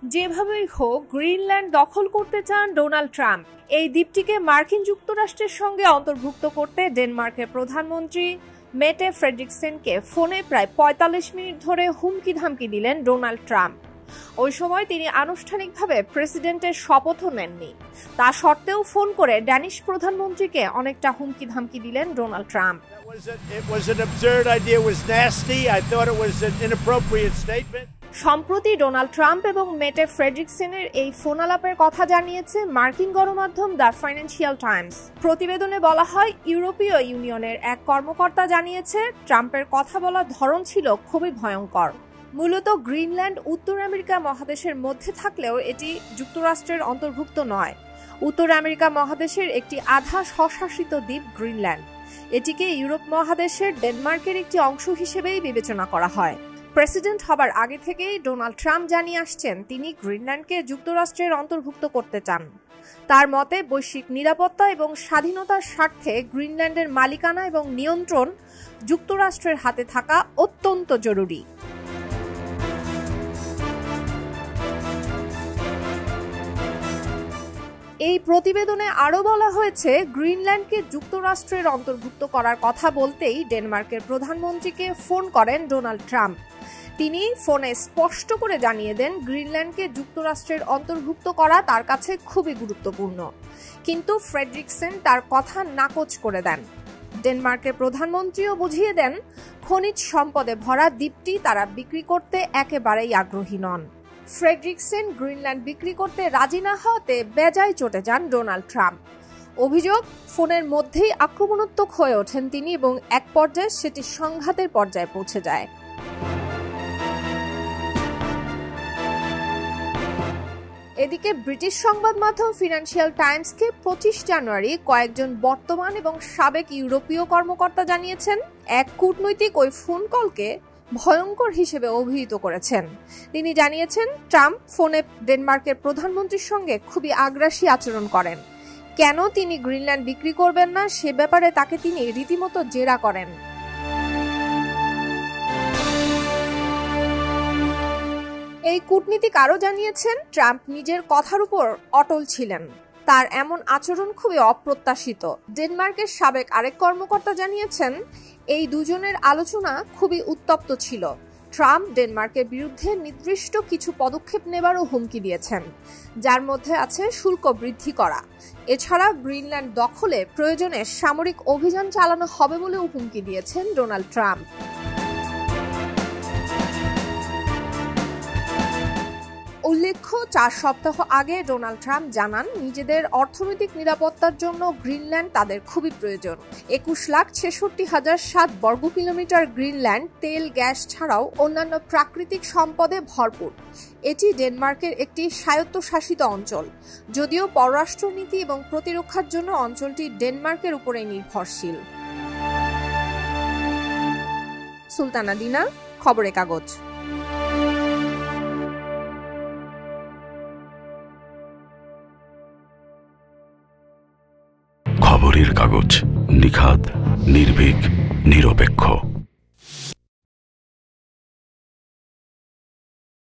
যেভাবেই হোক গ্রিনল্যান্ড দখল করতে চান ডোনাল্ড ট্রাম্প। এই দ্বীপটিকে মার্কিন যুক্তরাষ্ট্রের সঙ্গে অন্তর্ভুক্ত করতে ডেনমার্কের প্রধানমন্ত্রী মেটে ফ্রেডরিকসেনকে ফোনে প্রায় ৪৫ মিনিট ধরে হুমকি ধামকি দিলেন ডোনাল্ড ট্রাম্প। ওই সময় তিনি আনুষ্ঠানিকভাবে প্রেসিডেন্টের শপথও নেননি। তা সত্ত্বেও ফোন করে ড্যানিশ প্রধানমন্ত্রীকে অনেকটা হুমকি ধামকি দিলেন ডোনাল্ড ট্রাম্প। সম্প্রতি ডোনাল্ড ট্রাম্প এবং মেটে ফ্রেডরিকসেনের এই ফোন আলাপের কথা জানিয়েছে মার্কিন গণমাধ্যম দ্য ফাইন্যান্সিয়াল টাইমস। প্রতিবেদনে বলা হয়, ইউরোপীয় ইউনিয়নের এক কর্মকর্তা জানিয়েছে ট্রাম্পের কথা বলার ধরন ছিল খুবই ভয়ঙ্কর। মূলত গ্রিনল্যান্ড উত্তর আমেরিকা মহাদেশের মধ্যে থাকলেও এটি যুক্তরাষ্ট্রের অন্তর্ভুক্ত নয়। উত্তর আমেরিকা মহাদেশের একটি আধা স্বশাসিত দ্বীপ গ্রিনল্যান্ড। এটিকে ইউরোপ মহাদেশের ডেনমার্কের একটি অংশ হিসেবেই বিবেচনা করা হয়। প্রেসিডেন্ট হবার আগে থেকেই ডোনাল্ড ট্রাম্প জানিয়ে আসছেন তিনি গ্রিনল্যান্ডকে যুক্তরাষ্ট্রের অন্তর্ভুক্ত করতে চান। তার মতে বৈশ্বিক নিরাপত্তা এবং স্বাধীনতার স্বার্থে গ্রিনল্যান্ডের মালিকানা এবং নিয়ন্ত্রণ যুক্তরাষ্ট্রের হাতে থাকা অত্যন্ত জরুরি। এই প্রতিবেদনে আরও বলা হয়েছে, গ্রিনল্যান্ডকে যুক্তরাষ্ট্রের অন্তর্ভুক্ত করার কথা বলতেই ডেনমার্কের প্রধানমন্ত্রীকে ফোন করেন ডোনাল্ড ট্রাম্প। তিনি ফোনে স্পষ্ট করে জানিয়ে দেন গ্রিনল্যান্ডকে যুক্তরাষ্ট্রের অন্তর্ভুক্ত করা তার কাছে খুবই গুরুত্বপূর্ণ। কিন্তু ফ্রেডরিকসেন তার কথা নাকচ করে দেন। ডেনমার্কের প্রধানমন্ত্রীও বুঝিয়ে দেন খনিজ সম্পদে ভরা দ্বীপটি তারা বিক্রি করতে একেবারেই আগ্রহী নন। ফ্রেডরিকসেন গ্রিনল্যান্ড বিক্রি করতে রাজি না হওয়াতে বেজায় চটে যান ডোনাল্ড ট্রাম্প। অভিযোগ, ফোনের মধ্যেই আক্রমণাত্মক হয়ে ওঠেন তিনি এবং এক পর্যায়ে সেটি সংঘাতের পর্যায়ে পৌঁছে যায়। এদিকে ব্রিটিশ সংবাদ মাধ্যম ফিনান্সিয়াল টাইমসকে ২৫ জানুয়ারি কয়েকজন বর্তমান এবং সাবেক ইউরোপীয় কর্মকর্তা জানিয়েছেন এক কূটনৈতিক ওই ফোন কলকে ভয়ঙ্কর হিসেবে অভিহিত করেছেন। তিনি জানিয়েছেন ট্রাম্প ফোনে ডেনমার্কের প্রধানমন্ত্রীর সঙ্গে খুবই আগ্রাসী আচরণ করেন। কেন তিনি গ্রিনল্যান্ড বিক্রি করবেন না সে ব্যাপারে তাকে তিনি রীতিমতো জেরা করেন। এই কূটনীতিক আরও জানিয়েছেন ট্রাম্প নিজের কথার উপর অটল ছিলেন। তার এমন আচরণ খুবই অপ্রত্যাশিত। ডেনমার্কের সাবেক আরেক কর্মকর্তা জানিয়েছেন এই দুজনের আলোচনা খুবই উত্তপ্ত ছিল। ট্রাম্প ডেনমার্কের বিরুদ্ধে নির্দিষ্ট কিছু পদক্ষেপ নেবারও হুমকি দিয়েছেন, যার মধ্যে আছে শুল্ক বৃদ্ধি করা। এছাড়া গ্রিনল্যান্ড দখলে প্রয়োজনে সামরিক অভিযান চালানো হবে বলেও হুমকি দিয়েছেন ডোনাল্ড ট্রাম্প। উল্লেখ্য, ৪ সপ্তাহ আগে ডোনাল্ড ট্রাম্প জানান নিজেদের অর্থনৈতিক নিরাপত্তার জন্য গ্রিনল্যান্ড তাদের খুবই প্রয়োজন। ২১,৬৬,০০৭ বর্গ কিলোমিটার গ্রিনল্যান্ড তেল, গ্যাস ছাড়াও অন্যান্য প্রাকৃতিক সম্পদে ভরপুর। এটি ডেনমার্কের একটি স্বায়ত্তশাসিত অঞ্চল। যদিও পররাষ্ট্রনীতি এবং প্রতিরক্ষার জন্য অঞ্চলটি ডেনমার্কের উপরে নির্ভরশীল। সুলতানা দিনা, খবরের কাগজ। খবরের কাগজ, নিখাদ, নির্ভীক, নিরপেক্ষ।